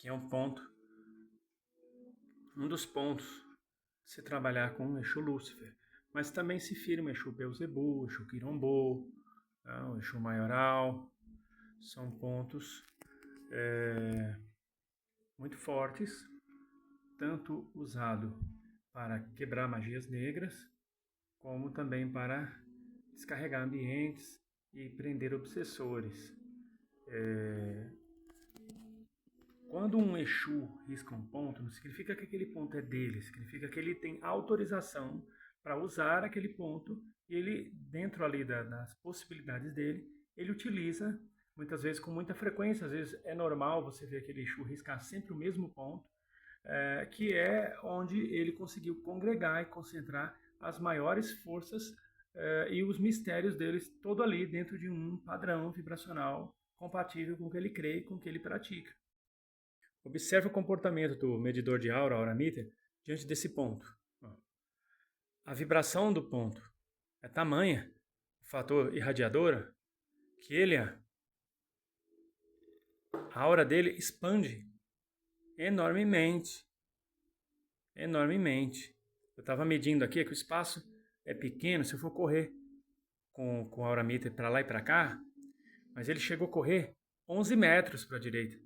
que é um dos pontos se trabalhar com o Exu Lúcifer. Mas também se firma Exu Beuzebu, Exu Quirombô, o Exu Maioral. São pontos muito fortes, tanto usado para quebrar magias negras, como também para descarregar ambientes e prender obsessores. Quando um Exu risca um ponto, não significa que aquele ponto é dele, significa que ele tem autorização para usar aquele ponto e ele, dentro ali das possibilidades dele, ele utiliza, muitas vezes com muita frequência. Às vezes é normal você ver aquele Exu riscar sempre o mesmo ponto, que é onde ele conseguiu congregar e concentrar as maiores forças e os mistérios deles, todo ali dentro de um padrão vibracional compatível com o que ele crê e com o que ele pratica. Observe o comportamento do medidor de aura, aura meter, diante desse ponto. A vibração do ponto é tamanha, o fator irradiadora, que a aura dele expande enormemente. Enormemente. Eu estava medindo aqui que o espaço é pequeno, se eu for correr com a aura meter para lá e para cá, mas ele chegou a correr 11 metros para a direita.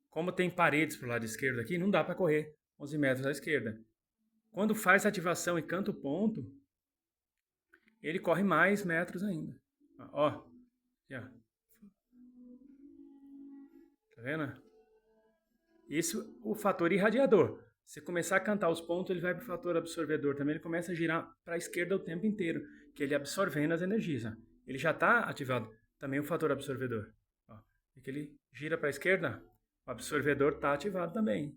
Como tem paredes para o lado esquerdo aqui, não dá para correr 11 metros à esquerda. Quando faz a ativação e canta o ponto, ele corre mais metros ainda. Ó, já. Tá vendo? Isso, o fator irradiador. Se começar a cantar os pontos, ele vai para o fator absorvedor também. Ele começa a girar para a esquerda o tempo inteiro, que ele absorvendo as energias. Ó. Ele já está ativado também o fator absorvedor. Ó. E que ele gira para a esquerda, o absorvedor está ativado também.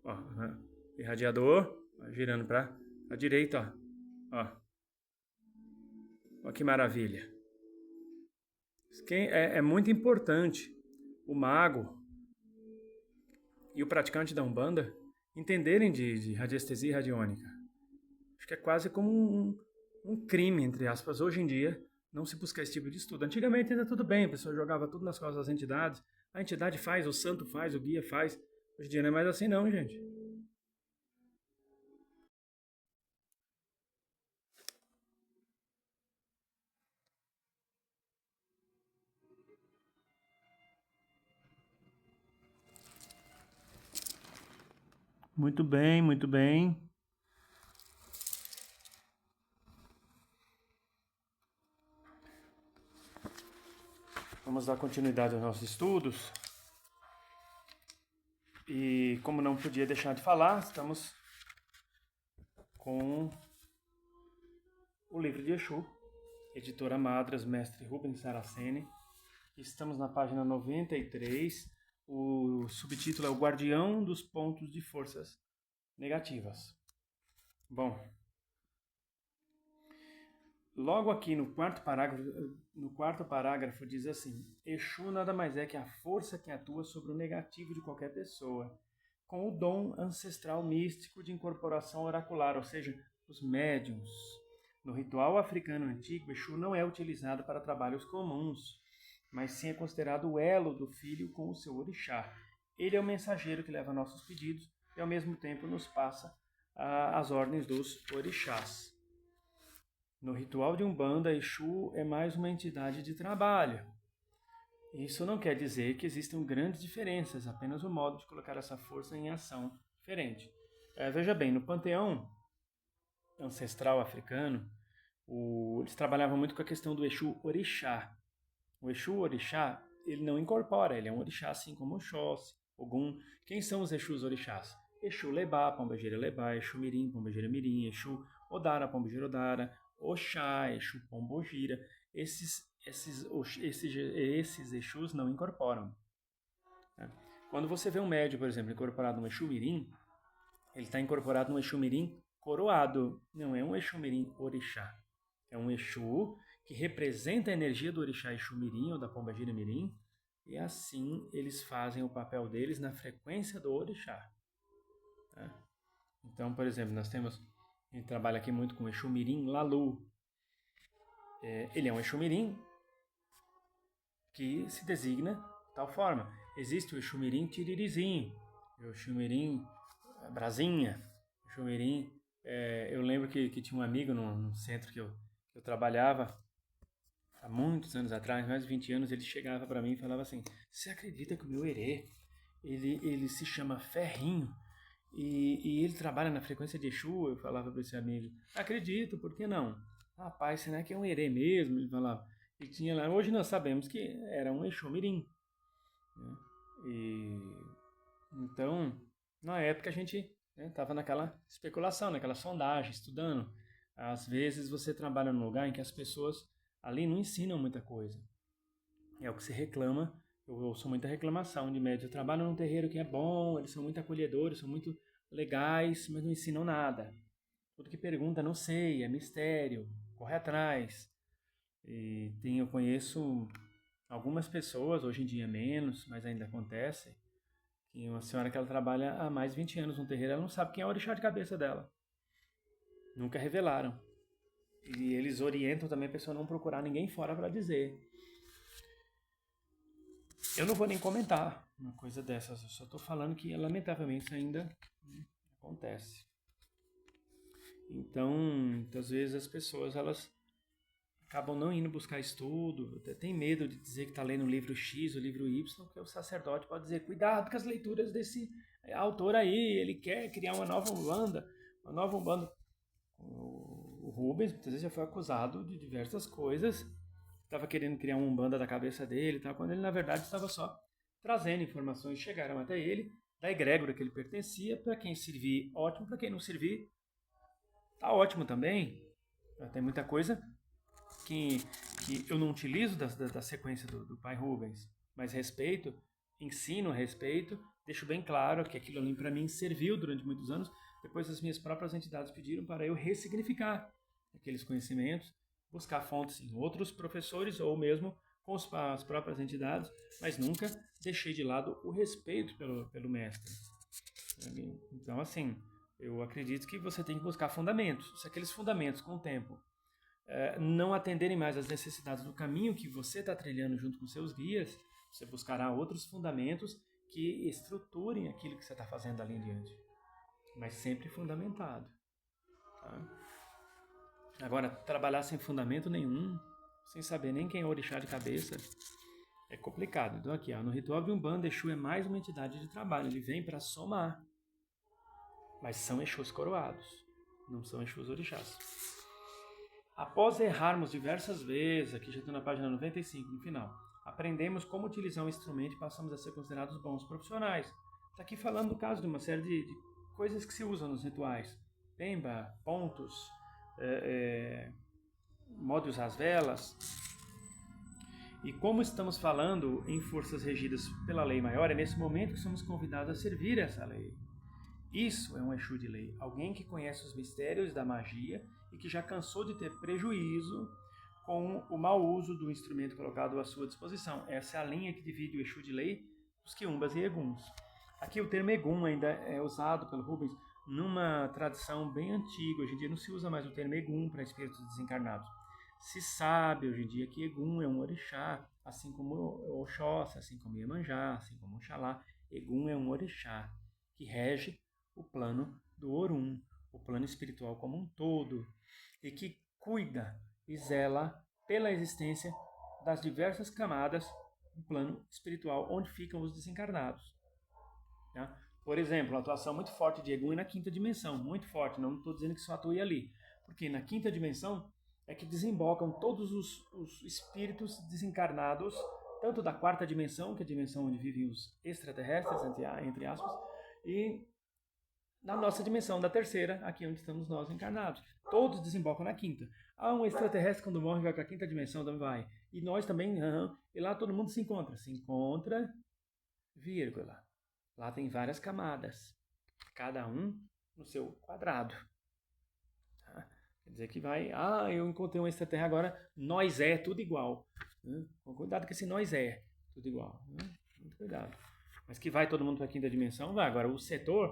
Ó, irradiador, ó, girando para a direita. Ó. Ó que maravilha. É muito importante o mago e o praticante da Umbanda entenderem de radiestesia radiônica. Acho que é quase como um crime, entre aspas, hoje em dia, não se buscar esse tipo de estudo. Antigamente ainda tudo bem, a pessoa jogava tudo nas costas das entidades, a entidade faz, o santo faz, o guia faz. Hoje em dia não é mais assim não, gente. Muito bem, muito bem. Vamos dar continuidade aos nossos estudos. E como não podia deixar de falar, estamos com o livro de Exu, editora Madras, mestre Rubens Saraceni. Estamos na página 93. O subtítulo é O Guardião dos Pontos de Forças Negativas. Bom, logo aqui no quarto parágrafo diz assim: Exu nada mais é que a força que atua sobre o negativo de qualquer pessoa, com o dom ancestral místico de incorporação oracular, ou seja, os médiuns. No ritual africano antigo, Exu não é utilizado para trabalhos comuns, mas sim é considerado o elo do filho com o seu orixá. Ele é o mensageiro que leva nossos pedidos e ao mesmo tempo nos passa as ordens dos orixás. No ritual de Umbanda, Exu é mais uma entidade de trabalho. Isso não quer dizer que existam grandes diferenças, apenas o modo de colocar essa força em ação diferente. Veja bem, no panteão ancestral africano, eles trabalhavam muito com a questão do Exu orixá. O Exu orixá, ele não incorpora, ele é um orixá assim como Oxóssi, Ogum. Quem são os Exus orixás? Exu Lebá, Pombagira Lebá, Exu Mirim, Pombagira Mirim, Exu Odara, Pombagira Odara, Oxá, Exu Pombogira. Esses Exus não incorporam. Quando você vê um médium, por exemplo, incorporado no Exu Mirim, ele está incorporado no Exu Mirim coroado, não é um Exu Mirim orixá. É um Exu que representa a energia do orixá Exu Mirim ou da Pombagira Mirim, e assim eles fazem o papel deles na frequência do orixá. Então, por exemplo, a gente trabalha aqui muito com o Exu Mirim Lalu. Ele é um Exu Mirim que se designa tal forma. Existe o Exu Mirim Tiririzinho, o Exu Mirim Brasinha, o Exu Mirim... eu lembro que tinha um amigo no centro que eu trabalhava, há muitos anos atrás, mais de 20 anos, ele chegava para mim e falava assim: você acredita que o meu herê, ele se chama Ferrinho e ele trabalha na frequência de Exu? Eu falava para esse amigo: acredito, por que não? Rapaz, será que é um herê mesmo? Ele falava. E tinha lá, hoje nós sabemos que era um Exu Mirim, né? Então, na época a gente estava naquela especulação, naquela sondagem, estudando. Às vezes você trabalha num lugar em que as pessoas ali não ensinam muita coisa. É o que se reclama, eu ouço muita reclamação de médios. Eu trabalho num terreiro que é bom, eles são muito acolhedores, são muito legais, mas não ensinam nada. Tudo que pergunta, não sei, é mistério, corre atrás. Eu conheço algumas pessoas, hoje em dia menos, mas ainda acontece, que uma senhora que ela trabalha há mais de 20 anos no terreiro, ela não sabe quem é o orixá de cabeça dela. Nunca revelaram. E eles orientam também a pessoa a não procurar ninguém fora para dizer. Eu não vou nem comentar uma coisa dessas, eu só estou falando que lamentavelmente isso ainda acontece. Então, muitas vezes as pessoas elas acabam não indo buscar estudo, até tem medo de dizer que está lendo o livro X, o livro Y, porque o sacerdote pode dizer: cuidado com as leituras desse autor aí, ele quer criar uma nova Umbanda. O Rubens muitas vezes já foi acusado de diversas coisas, estava querendo criar uma Umbanda da cabeça dele, tá? Quando ele na verdade estava só trazendo informações que chegaram até ele, da egrégora que ele pertencia. Para quem servir, ótimo; para quem não servir, tá ótimo também. Tem muita coisa que eu não utilizo da sequência do pai Rubens, mas respeito, ensino a respeito, deixo bem claro que aquilo ali para mim serviu durante muitos anos. Depois as minhas próprias entidades pediram para eu ressignificar aqueles conhecimentos, buscar fontes em outros professores ou mesmo com as próprias entidades, mas nunca deixei de lado o respeito pelo mestre. Então, assim, eu acredito que você tem que buscar fundamentos. Se aqueles fundamentos, com o tempo, não atenderem mais às necessidades do caminho que você está trilhando junto com seus guias, você buscará outros fundamentos que estruturem aquilo que você está fazendo ali em diante. Mas sempre fundamentado. Tá? Agora, trabalhar sem fundamento nenhum, sem saber nem quem é o orixá de cabeça, é complicado. Então aqui, no ritual de Umbanda, Exu é mais uma entidade de trabalho. Ele vem para somar. Mas são Exus coroados, não são Exus orixás. Após errarmos diversas vezes, aqui já estou na página 95, no final, aprendemos como utilizar um instrumento e passamos a ser considerados bons profissionais. Está aqui falando do caso de uma série de coisas que se usam nos rituais. Pemba, pontos, modo de usar as velas. E como estamos falando em forças regidas pela lei maior, é nesse momento que somos convidados a servir essa lei. Isso é um Exu de lei, alguém que conhece os mistérios da magia e que já cansou de ter prejuízo com o mau uso do instrumento colocado à sua disposição. Essa é a linha que divide o Exu de lei dos quiumbas e eguns. Aqui o termo egum ainda é usado pelo Rubens numa tradição bem antiga. Hoje em dia não se usa mais o termo egum para espíritos desencarnados. Se sabe hoje em dia que egum é um orixá, assim como o Oxóssi, assim como Iemanjá, assim como Oxalá. Egum é um orixá que rege o plano do Orum, o plano espiritual como um todo, e que cuida e zela pela existência das diversas camadas do plano espiritual onde ficam os desencarnados. Tá? Por exemplo, uma atuação muito forte de Egum é na quinta dimensão, muito forte, não estou dizendo que só atue ali, porque na quinta dimensão é que desembocam todos os espíritos desencarnados, tanto da quarta dimensão, que é a dimensão onde vivem os extraterrestres, entre aspas, e na nossa dimensão da terceira, aqui onde estamos nós encarnados. Todos desembocam na quinta. Um extraterrestre quando morre vai para a quinta dimensão, também vai. E nós também, e lá todo mundo se encontra. Se encontra, vírgula. Lá tem várias camadas, cada um no seu quadrado. Tá? Quer dizer que vai, eu encontrei um extraterrestre agora, nós tudo igual. Com cuidado que esse nós tudo igual. Muito cuidado. Mas que vai todo mundo para a quinta dimensão, vai. Agora, o setor,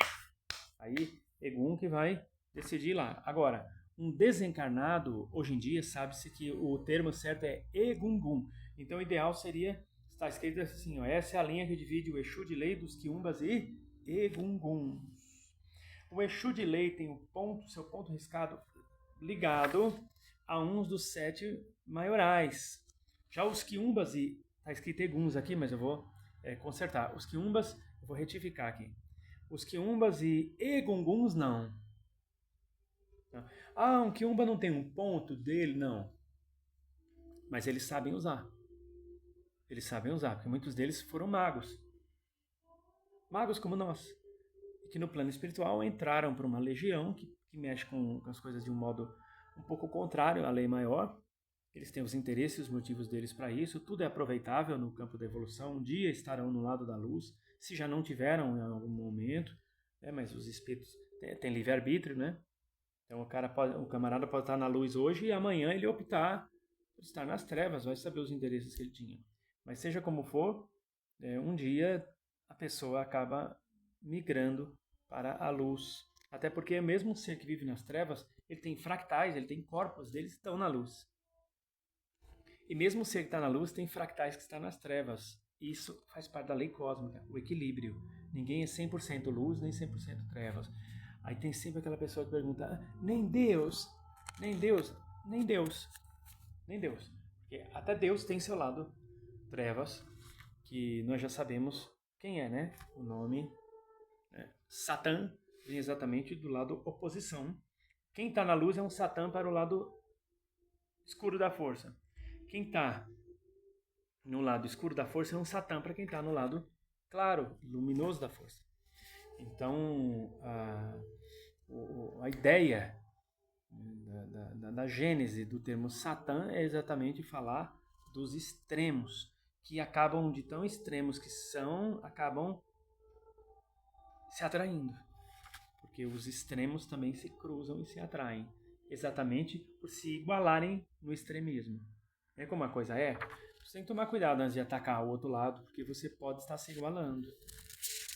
aí, Egum que vai decidir lá. Agora, um desencarnado, hoje em dia, sabe-se que o termo certo é Egungun. Então, o ideal seria está escrito assim, ó, essa é a linha que divide o Exu de Lei dos Quiumbas e Egunguns. O Exu de Lei tem seu ponto riscado ligado a uns dos 7 maiorais. Já os Quiumbas e... Está escrito Eguns aqui, mas eu vou consertar. Os Quiumbas, eu vou retificar aqui. Os Quiumbas e Egunguns não. Um Quiumba não tem um ponto dele? Não. Mas eles sabem usar. Eles sabem usar, porque muitos deles foram magos. Magos como nós. E que no plano espiritual entraram para uma legião que mexe com as coisas de um modo um pouco contrário à lei maior. Eles têm os interesses e os motivos deles para isso. Tudo é aproveitável no campo da evolução. Um dia estarão no lado da luz, se já não tiveram em algum momento. Mas os espíritos têm livre-arbítrio, né? Então o camarada pode estar na luz hoje e amanhã ele optar por estar nas trevas, vai saber os interesses que ele tinha. Mas seja como for, um dia a pessoa acaba migrando para a luz. Até porque mesmo o ser que vive nas trevas, ele tem fractais, ele tem corpos deles que estão na luz. E mesmo o ser que está na luz tem fractais que estão nas trevas. Isso faz parte da lei cósmica, o equilíbrio. Ninguém é 100% luz, nem 100% trevas. Aí tem sempre aquela pessoa que pergunta, nem Deus. Porque até Deus tem seu lado trevas, que nós já sabemos quem é, né? O nome Satã vem exatamente do lado oposição. Quem está na luz é um Satã para o lado escuro da força. Quem está no lado escuro da força é um Satã para quem está no lado claro, luminoso da força. Então, a ideia da gênese do termo Satã é exatamente falar dos extremos, que acabam de tão extremos que são, acabam se atraindo. Porque os extremos também se cruzam e se atraem, exatamente por se igualarem no extremismo. É como a coisa é? Você tem que tomar cuidado antes de atacar o outro lado, porque você pode estar se igualando.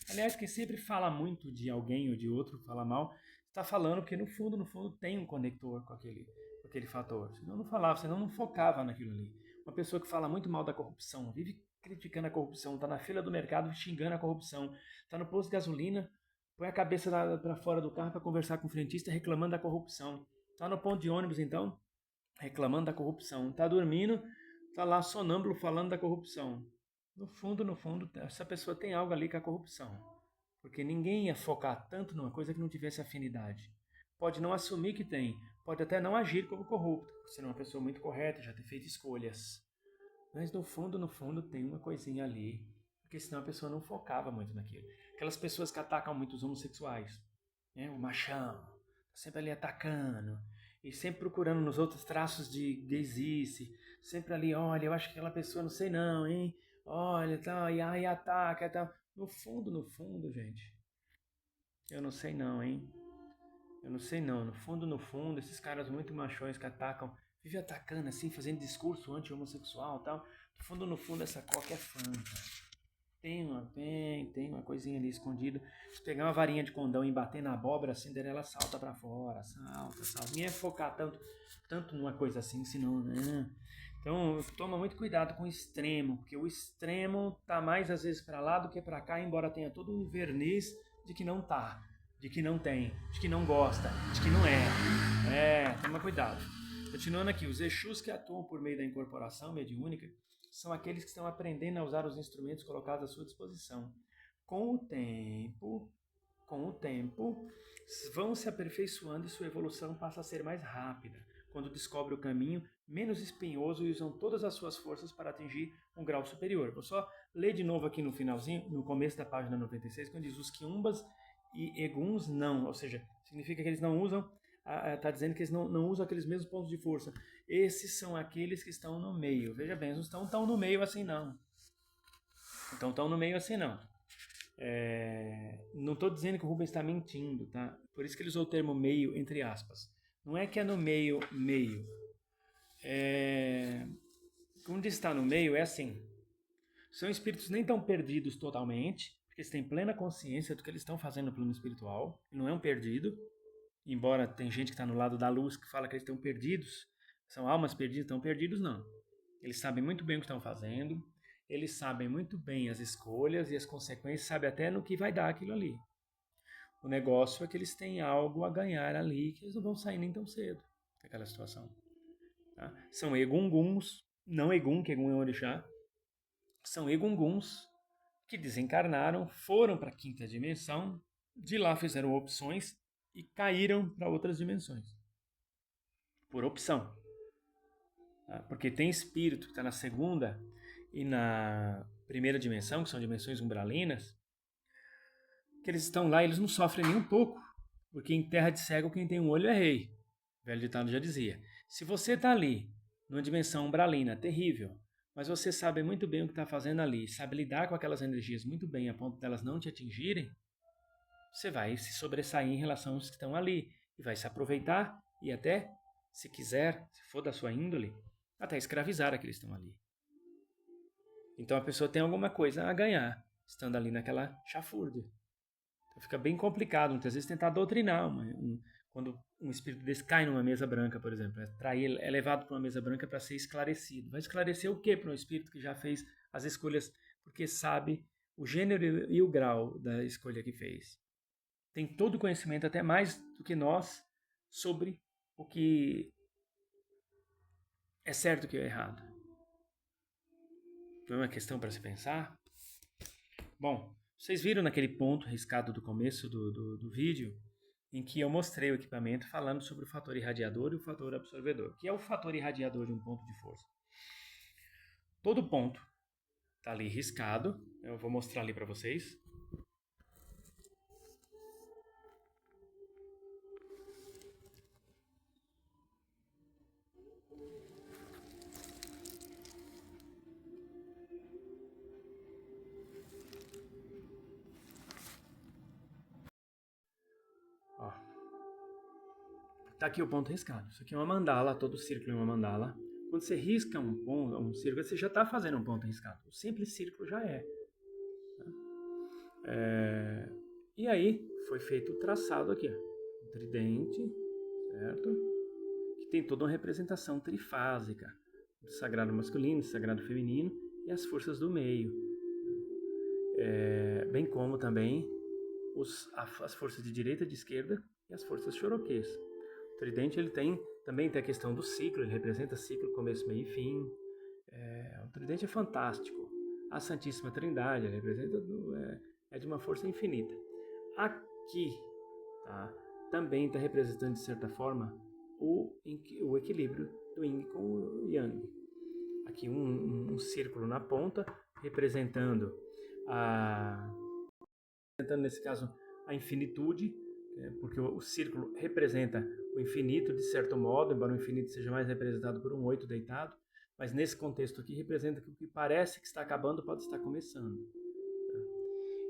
Aliás, quem sempre fala muito de alguém ou de outro, fala mal, está falando porque no fundo tem um conector com aquele fator. Senão não falava, senão não focava naquilo ali. Uma pessoa que fala muito mal da corrupção, vive criticando a corrupção, está na fila do mercado xingando a corrupção, está no posto de gasolina, põe a cabeça para fora do carro para conversar com o frentista reclamando da corrupção. Está no ponto de ônibus, então, reclamando da corrupção. Está dormindo, está lá sonâmbulo falando da corrupção. No fundo, essa pessoa tem algo ali com a corrupção. Porque ninguém ia focar tanto numa coisa que não tivesse afinidade. Pode não assumir que tem, pode até não agir como corrupto, por ser uma pessoa muito correta, já ter feito escolhas. Mas no fundo tem uma coisinha ali, porque senão a pessoa não focava muito naquilo. Aquelas pessoas que atacam muito os homossexuais, né? O machão, tá sempre ali atacando, e sempre procurando nos outros traços de gaysice, sempre ali, olha, eu acho que aquela pessoa não sei não, hein? Olha, tal, e aí ataca, tal. No fundo, gente, eu não sei não, hein? Eu não sei não. No fundo, esses caras muito machões que atacam, vivem atacando assim, fazendo discurso anti-homossexual e tal. No fundo, essa coca é fanta. Tem uma coisinha ali escondida. Se pegar uma varinha de condão e bater na abóbora, a Cinderela salta pra fora, salta. Ninguém é focar tanto numa coisa assim, senão, né? Então, toma muito cuidado com o extremo, porque o extremo tá mais às vezes para lá do que para cá, embora tenha todo um verniz de que não tá, de que não tem, de que não gosta, de que não é. Toma cuidado. Continuando aqui, os Exus que atuam por meio da incorporação mediúnica são aqueles que estão aprendendo a usar os instrumentos colocados à sua disposição. Com o tempo, vão se aperfeiçoando e sua evolução passa a ser mais rápida, quando descobre o caminho menos espinhoso e usam todas as suas forças para atingir um grau superior. Vou só ler de novo aqui no finalzinho, no começo da página 96, quando diz os Quiumbas e Eguns não, ou seja, significa que eles não usam, está dizendo que eles não usam aqueles mesmos pontos de força. Esses são aqueles que estão no meio. Veja bem, eles não estão no meio assim não. Estão no meio assim não. Não estou dizendo que o Rubens está mentindo, tá? Por isso que ele usou o termo meio entre aspas. Não é que é no meio. Quando está no meio, é assim. São espíritos nem tão perdidos totalmente, porque eles têm plena consciência do que eles estão fazendo no plano espiritual. Não é um perdido. Embora tem gente que está no lado da luz que fala que eles estão perdidos. São almas perdidas, estão perdidos, não. Eles sabem muito bem o que estão fazendo. eles sabem muito bem as escolhas e as consequências, sabem até no que vai dar aquilo ali. O negócio é que eles têm algo a ganhar ali, que eles não vão sair nem tão cedo daquela situação. Tá? São egunguns, não Egum, que Egum é um orixá, são egunguns que desencarnaram, foram para a quinta dimensão, de lá fizeram opções e caíram para outras dimensões. Por opção. Tá? Porque tem espírito que está na segunda e na primeira dimensão, que são dimensões umbralinas, que eles estão lá e eles não sofrem nem um pouco, porque em terra de cego quem tem um olho é rei. O velho ditado já dizia. Se você está ali, numa dimensão umbralina terrível, mas você sabe muito bem o que está fazendo ali, sabe lidar com aquelas energias muito bem a ponto delas não te atingirem, você vai se sobressair em relação aos que estão ali e vai se aproveitar e até, se quiser, se for da sua índole, até escravizar aqueles que estão ali. Então a pessoa tem alguma coisa a ganhar, estando ali naquela chafurda. Então fica bem complicado, muitas vezes, tentar doutrinar. Quando um espírito desse cai numa mesa branca, por exemplo, é levado para uma mesa branca para ser esclarecido. Vai esclarecer o que para um espírito que já fez as escolhas, porque sabe o gênero e o grau da escolha que fez. Tem todo o conhecimento, até mais do que nós, sobre o que é certo e o que é errado. Não é uma questão para se pensar? Bom, vocês viram naquele ponto riscado do começo do vídeo, em que eu mostrei o equipamento falando sobre o fator irradiador e o fator absorvedor, que é o fator irradiador de um ponto de força. Todo ponto está ali riscado, eu vou mostrar ali para vocês. Está aqui o ponto riscado. Isso aqui é uma mandala, todo círculo é uma mandala. Quando você risca um círculo, você já está fazendo um ponto riscado. O simples círculo já é. E aí foi feito o traçado aqui, ó. Um tridente, certo? Que tem toda uma representação trifásica do sagrado masculino, do sagrado feminino e as forças do meio. Bem como também as forças de direita, de esquerda e as forças choroquês. O tridente ele também tem a questão do ciclo, ele representa ciclo, começo, meio e fim. O tridente é fantástico. A Santíssima Trindade ele representa de uma força infinita. Aqui tá, também está representando de certa forma o equilíbrio do Yin com o Yang. Aqui um círculo na ponta representando nesse caso a infinitude, porque o círculo representa o infinito de certo modo, embora o infinito seja mais representado por um 8 deitado, mas nesse contexto aqui representa que o que parece que está acabando pode estar começando.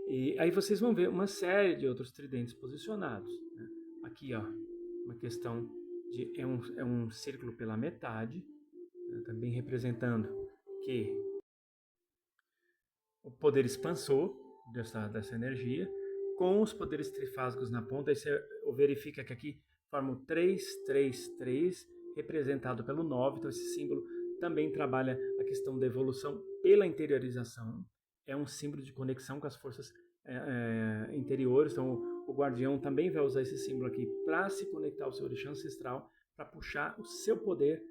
E aí vocês vão ver uma série de outros tridentes posicionados. Né? Aqui, ó, uma questão de é um círculo pela metade, né? Também representando que o poder expansor dessa energia, com os poderes trifásicos na ponta, aí você verifica que aqui forma o 333, representado pelo 9, então esse símbolo também trabalha a questão da evolução pela interiorização, é um símbolo de conexão com as forças interiores, então o guardião também vai usar esse símbolo aqui para se conectar ao seu orixá ancestral, para puxar o seu poder,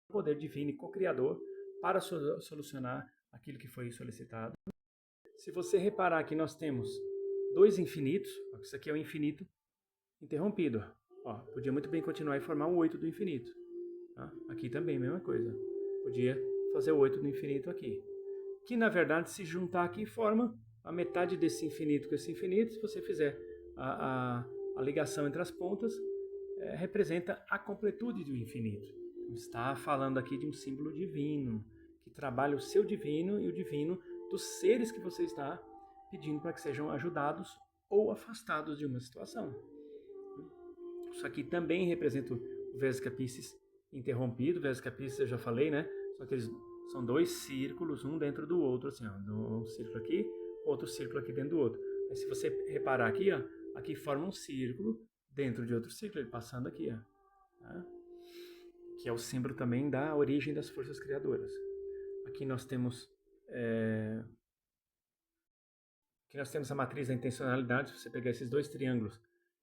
poder divino e co-criador, para solucionar aquilo que foi solicitado. Se você reparar que nós temos dois infinitos, isso aqui é o infinito interrompido. Ó, podia muito bem continuar e formar um 8 do infinito. Tá? Aqui também a mesma coisa. Podia fazer o 8 do infinito aqui. Que na verdade, se juntar aqui, forma a metade desse infinito com esse infinito. Se você fizer a ligação entre as pontas, representa a completude do infinito. Está falando aqui de um símbolo divino, que trabalha o seu divino e o divino dos seres que você está pedindo para que sejam ajudados ou afastados de uma situação. Isso aqui também representa o Vesica Piscis interrompido. Vesica Piscis eu já falei, né? Só que eles são dois círculos, um dentro do outro, assim, ó. Um círculo aqui, outro círculo aqui dentro do outro. Aí se você reparar aqui, ó, aqui forma um círculo dentro de outro círculo, ele passando aqui, ó. Tá? Que é o símbolo também da origem das forças criadoras. Aqui nós temos a matriz da intencionalidade. Se você pegar esses dois triângulos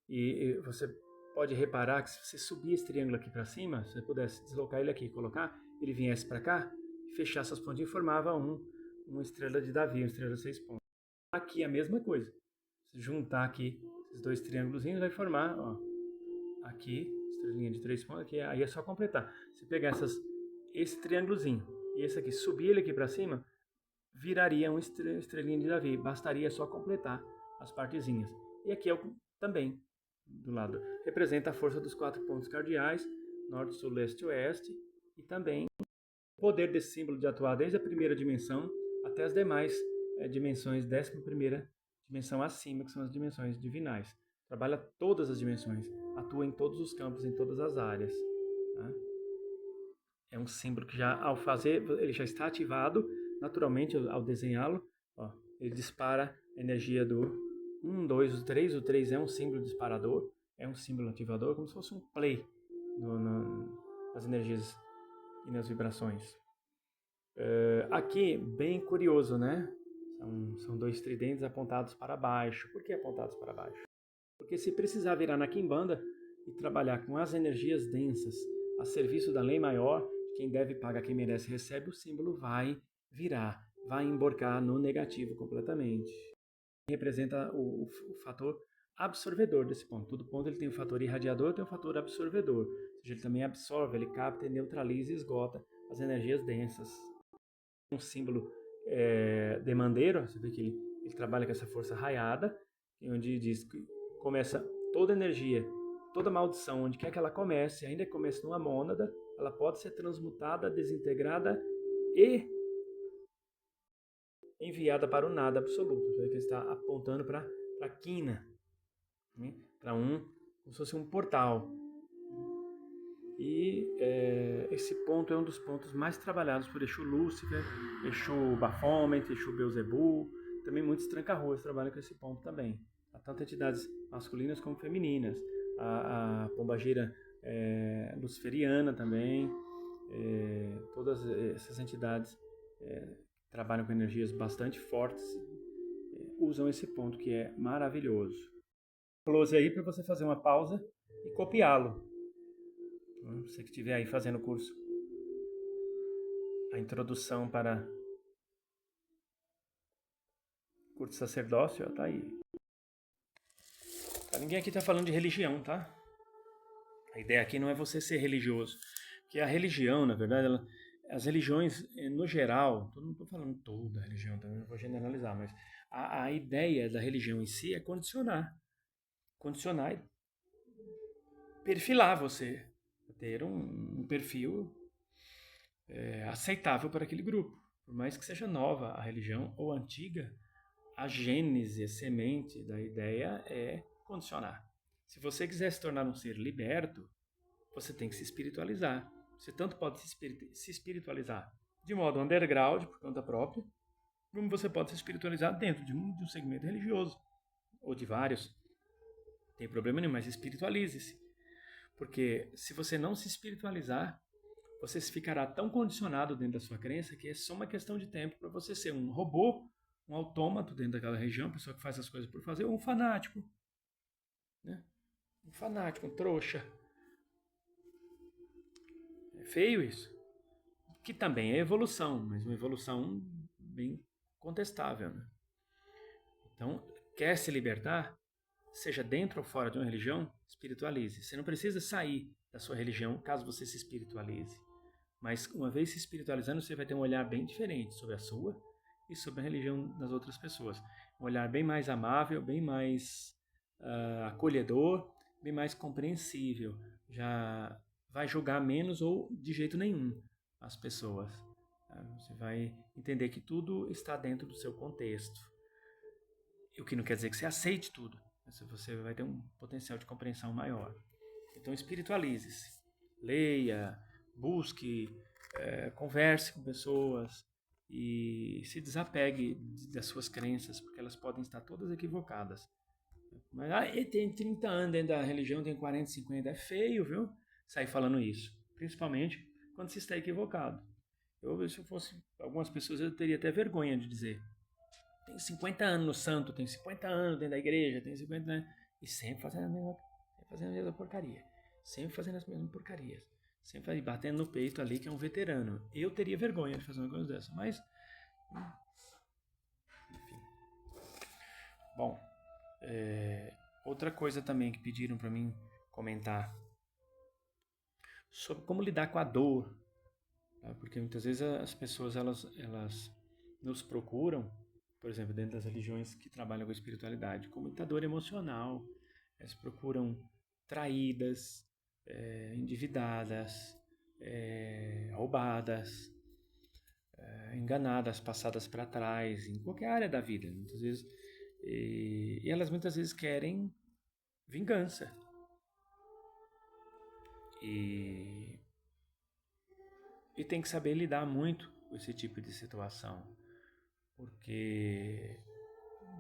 e você pode reparar que se você subir esse triângulo aqui para cima, se você pudesse deslocar ele aqui, colocar, ele viesse para cá, fechar essas pontinhas, formava uma estrela de Davi, uma estrela de 6 pontos. Aqui a mesma coisa. Se juntar aqui esses dois triângulos, vai formar, ó, aqui, estrelinha de 3 pontos, aqui, aí é só completar. Se pegar esse triângulozinho e esse aqui, subir ele aqui para cima, viraria uma estrelinha de Davi. Bastaria só completar as partezinhas. E aqui também, do lado, representa a força dos 4 pontos cardeais, norte, sul, leste e oeste, e também o poder desse símbolo de atuar desde a primeira dimensão até as demais dimensões, 11ª dimensão acima, que são as dimensões divinais. Trabalha todas as dimensões, atua em todos os campos, em todas as áreas. Tá? É um símbolo que já, ao fazer, ele já está ativado naturalmente ao desenhá-lo. Ele dispara a energia do 1, 2, o 3. O 3 é um símbolo disparador, é um símbolo ativador, como se fosse um play nas energias e nas vibrações. Aqui, bem curioso, né? São dois tridentes apontados para baixo. Por que apontados para baixo? Porque se precisar virar na quimbanda e trabalhar com as energias densas a serviço da lei maior, quem deve paga, quem merece recebe, o símbolo vai virar, vai emborcar no negativo completamente. Representa o fator absorvedor desse ponto. Todo ponto ele tem o fator irradiador, tem o fator absorvedor. Ou seja, ele também absorve, ele capta, neutraliza e esgota as energias densas. Um símbolo demandeiro, você vê que ele trabalha com essa força raiada, onde diz que começa toda energia, toda maldição, onde quer que ela comece, ainda que comece numa mônada, ela pode ser transmutada, desintegrada e enviada para o nada absoluto. Você vê que ele está apontando para a quina, né? Para como se fosse um portal. E esse ponto é um dos pontos mais trabalhados por Exu Lúcifer, Exu Baphomet, Exu Beelzebub. Também muitos tranca-ruas trabalham com esse ponto também. Há tanto entidades masculinas como femininas. A pombagira luciferiana também. Todas essas entidades trabalham com energias bastante fortes. Usam esse ponto que é maravilhoso. Close aí para você fazer uma pausa e copiá-lo. Você que estiver aí fazendo o curso, a introdução para o curso de sacerdócio, tá aí. Ninguém aqui está falando de religião, tá? A ideia aqui não é você ser religioso, porque a religião, na verdade, as religiões, no geral, não estou falando toda a religião, também não vou generalizar, mas a ideia da religião em si é condicionar e perfilar você, ter um perfil aceitável para aquele grupo. Por mais que seja nova a religião ou antiga, a gênese, a semente da ideia é condicionar. Se você quiser se tornar um ser liberto, você tem que se espiritualizar. Você tanto pode se espiritualizar de modo underground, por conta própria, como você pode se espiritualizar dentro de um segmento religioso, ou de vários. Não tem problema nenhum, mas espiritualize-se. Porque se você não se espiritualizar, você ficará tão condicionado dentro da sua crença que é só uma questão de tempo para você ser um robô, um autômato dentro daquela região, pessoa que faz as coisas por fazer, ou um fanático. Né? Um fanático, um trouxa. É feio isso. Que também é evolução, mas uma evolução bem contestável. Né? Então, quer se libertar? Seja dentro ou fora de uma religião, espiritualize. Você não precisa sair da sua religião caso você se espiritualize. Mas uma vez se espiritualizando, você vai ter um olhar bem diferente sobre a sua e sobre a religião das outras pessoas. Um olhar bem mais amável, bem mais acolhedor, bem mais compreensível. Já vai julgar menos ou de jeito nenhum as pessoas. Você vai entender que tudo está dentro do seu contexto. O que não quer dizer que você aceite tudo. Você vai ter um potencial de compreensão maior. Então espiritualize-se. Leia, busque, converse com pessoas e se desapegue das suas crenças, porque elas podem estar todas equivocadas. Mas tem 30 anos dentro da religião, tem 40, 50, é feio, viu? Sair falando isso. Principalmente quando se está equivocado. Se eu fosse algumas pessoas, eu teria até vergonha de dizer. Tem 50 anos no santo, tem 50 anos dentro da igreja, tem 50 anos... E sempre fazendo a mesma porcaria. Sempre fazendo as mesmas porcarias. Sempre batendo no peito ali que é um veterano. Eu teria vergonha de fazer uma coisa dessa, mas... Enfim. Bom, outra coisa também que pediram para mim comentar sobre como lidar com a dor, tá? Porque muitas vezes as pessoas elas nos procuram, por exemplo, dentro das religiões que trabalham com espiritualidade, com muita dor emocional. Elas procuram traídas, endividadas, roubadas, enganadas, passadas para trás, em qualquer área da vida, muitas vezes. E elas muitas vezes querem vingança. E tem que saber lidar muito com esse tipo de situação, porque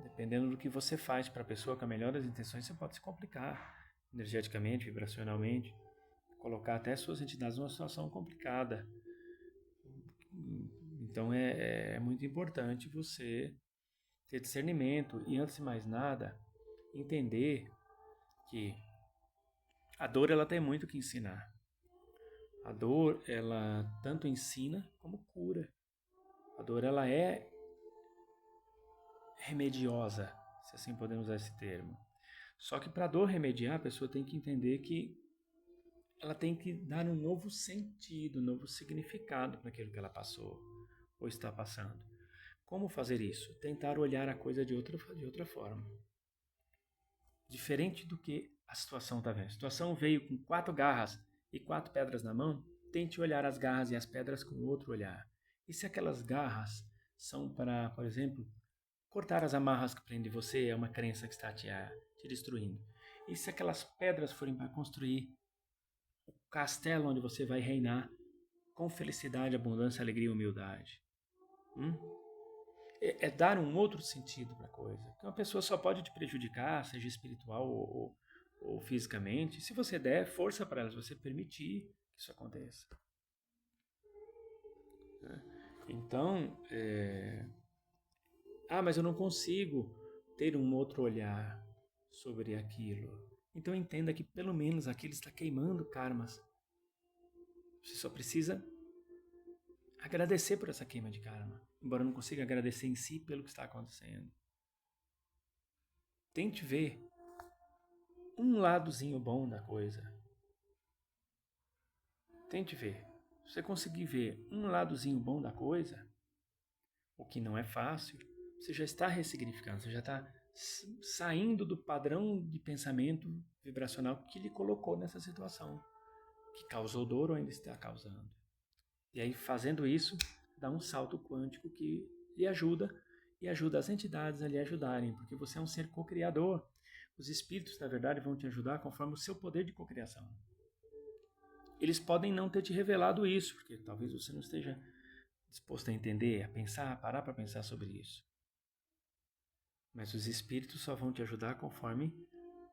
dependendo do que você faz para a pessoa com a melhor das intenções, você pode se complicar energeticamente, vibracionalmente, colocar até suas entidades numa situação complicada. Então é muito importante você ter discernimento e, antes de mais nada, entender que a dor ela tem muito que ensinar. A dor ela tanto ensina como cura. A dor ela é remediosa, se assim podemos usar esse termo. Só que para a dor remediar, a pessoa tem que entender que ela tem que dar um novo sentido, um novo significado para aquilo que ela passou ou está passando. Como fazer isso? Tentar olhar a coisa de outra forma. Diferente do que a situação está vendo. A situação veio com 4 garras e 4 pedras na mão, tente olhar as garras e as pedras com outro olhar. E se aquelas garras são para, por exemplo, cortar as amarras que prendem você, é uma crença que está te destruindo. E se aquelas pedras forem para construir o castelo onde você vai reinar com felicidade, abundância, alegria e humildade? É dar um outro sentido para a coisa. Porque uma pessoa só pode te prejudicar, seja espiritual ou fisicamente, se você der força para ela, se você permitir que isso aconteça. Então, mas eu não consigo ter um outro olhar sobre aquilo. Então entenda que pelo menos aquilo está queimando karmas. Você só precisa agradecer por essa queima de karma, embora não consiga agradecer em si pelo que está acontecendo. Tente ver um ladozinho bom da coisa. Tente ver. Se você conseguir ver um ladozinho bom da coisa, o que não é fácil, você já está ressignificando, você já está saindo do padrão de pensamento vibracional que lhe colocou nessa situação, que causou dor ou ainda está causando. E aí, fazendo isso, dá um salto quântico que lhe ajuda e ajuda as entidades a lhe ajudarem, porque você é um ser co-criador. Os espíritos, na verdade, vão te ajudar conforme o seu poder de cocriação. Eles podem não ter te revelado isso, porque talvez você não esteja disposto a entender, a pensar, a parar para pensar sobre isso. Mas os espíritos só vão te ajudar conforme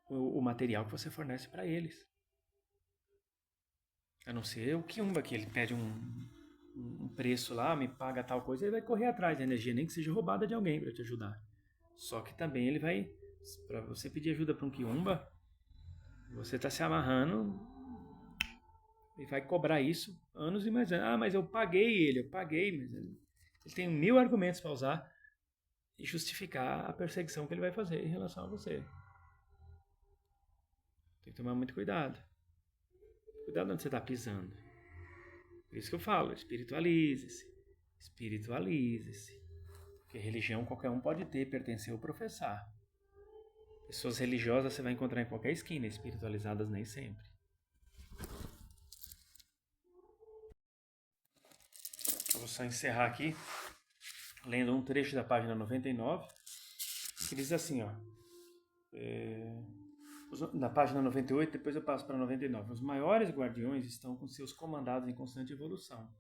o material que você fornece para eles. A não ser o Kiumba, que ele pede um preço lá, me paga tal coisa, ele vai correr atrás da energia, nem que seja roubada de alguém para te ajudar. Só que também ele vai, para você pedir ajuda para um Kiumba, você está se amarrando e vai cobrar isso anos e mais anos. Mas eu paguei, mas ele tem 1000 argumentos para usar e justificar a perseguição que ele vai fazer em relação a você. Tem que tomar muito cuidado. Cuidado onde você está pisando. Por isso que eu falo, espiritualize-se. Espiritualize-se. Porque religião qualquer um pode ter, pertencer ou professar. Pessoas religiosas você vai encontrar em qualquer esquina, espiritualizadas nem sempre. Eu vou só encerrar aqui, lendo um trecho da página 99, que diz assim, ó. Na página 98, depois eu passo para 99. Os maiores guardiões estão com seus comandados em constante evolução.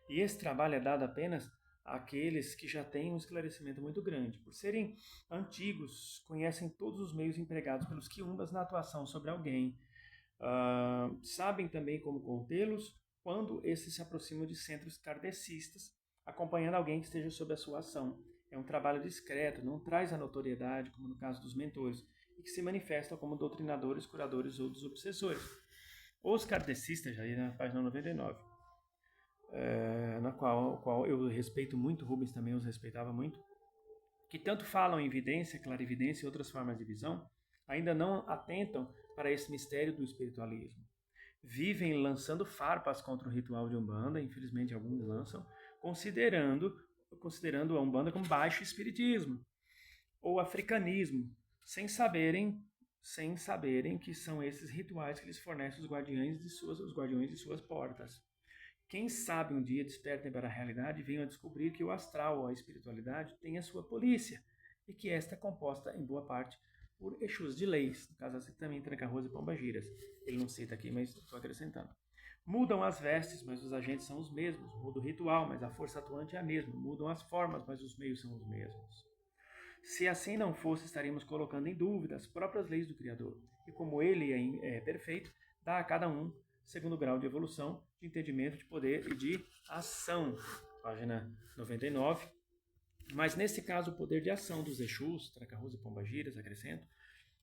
E esse trabalho é dado apenas àqueles que já têm um esclarecimento muito grande. Por serem antigos, conhecem todos os meios empregados pelos quiumbas na atuação sobre alguém. Sabem também como contê-los quando esses se aproximam de centros kardecistas, acompanhando alguém que esteja sob a sua ação. É um trabalho discreto, não traz a notoriedade, como no caso dos mentores, e que se manifestam como doutrinadores, curadores ou desobsessores. Os kardecistas, aí na página 99, na qual eu respeito muito, Rubens também os respeitava muito, que tanto falam em evidência, clarividência e outras formas de visão, ainda não atentam para esse mistério do espiritualismo. Vivem lançando farpas contra o ritual de Umbanda, infelizmente alguns lançam, considerando a Umbanda como baixo espiritismo ou africanismo, sem saberem que são esses rituais que lhes fornecem os guardiões de suas portas. Quem sabe um dia despertem para a realidade e venham a descobrir que o astral ou a espiritualidade tem a sua polícia e que esta é composta em boa parte por Exus de leis, no caso assim também Tranca-Rua e Pombagiras. Ele não cita aqui, mas estou acrescentando. Mudam as vestes, mas os agentes são os mesmos. Muda o ritual, mas a força atuante é a mesma. Mudam as formas, mas os meios são os mesmos. Se assim não fosse, estaríamos colocando em dúvida as próprias leis do Criador. E como ele é perfeito, dá a cada um segundo grau de evolução, de entendimento, de poder e de ação. Página 99. Mas nesse caso, o poder de ação dos Exus, Tranca-Rua e Pombagiras, acrescento,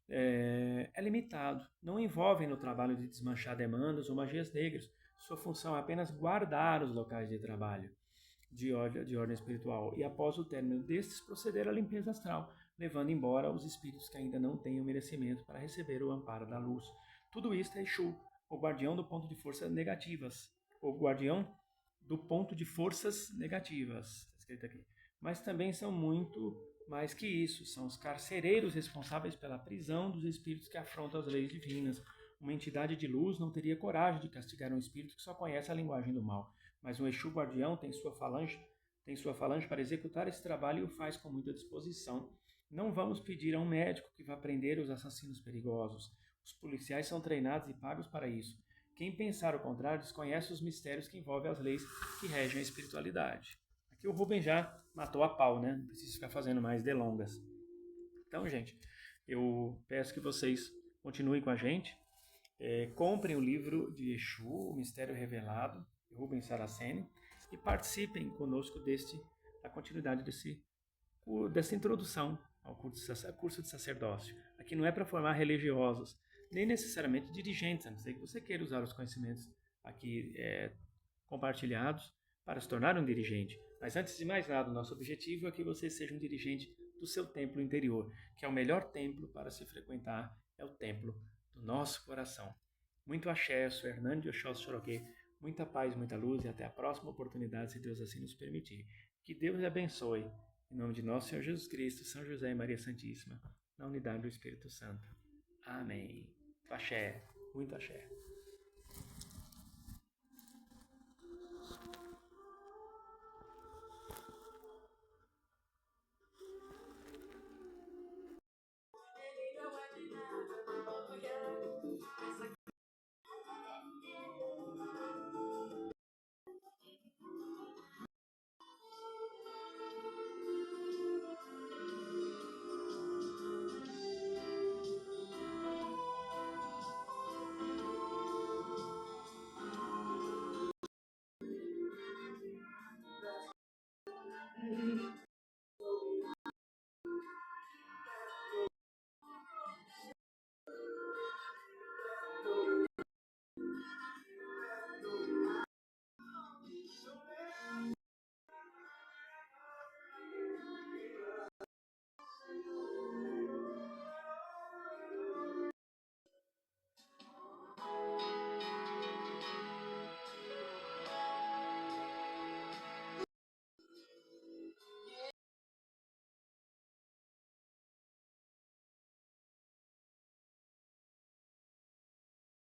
é limitado. Não envolvem no trabalho de desmanchar demandas ou magias negras. Sua função é apenas guardar os locais de trabalho de ordem espiritual e, após o término destes, proceder à limpeza astral, levando embora os espíritos que ainda não tenham merecimento para receber o amparo da luz. Tudo isto é Exu, o guardião do ponto de forças negativas. O guardião do ponto de forças negativas. Está escrito aqui. Mas também são muito mais que isso. São os carcereiros responsáveis pela prisão dos espíritos que afrontam as leis divinas. Uma entidade de luz não teria coragem de castigar um espírito que só conhece a linguagem do mal. Mas um Exu guardião tem sua falange para executar esse trabalho e o faz com muita disposição. Não vamos pedir a um médico que vá prender os assassinos perigosos. Os policiais são treinados e pagos para isso. Quem pensar o contrário desconhece os mistérios que envolvem as leis que regem a espiritualidade. Aqui o Rubens já matou a pau, né? Não preciso ficar fazendo mais delongas. Então, gente, eu peço que vocês continuem com a gente. Comprem o livro de Exu, O Mistério Revelado, de Rubens Saraceni, e participem conosco da continuidade dessa introdução ao curso de sacerdócio. Aqui não é para formar religiosos, nem necessariamente dirigentes, a não ser que você queira usar os conhecimentos aqui compartilhados para se tornar um dirigente. Mas antes de mais nada, o nosso objetivo é que você seja um dirigente do seu templo interior, que é o melhor templo para se frequentar, é o templo do nosso coração. Muito axé, sou Hernando de Oxóssi Choroquê. Muita paz, muita luz e até a próxima oportunidade, se Deus assim nos permitir. Que Deus lhe abençoe. Em nome de nosso Senhor Jesus Cristo, São José e Maria Santíssima, na unidade do Espírito Santo. Amém. Axé, muito axé.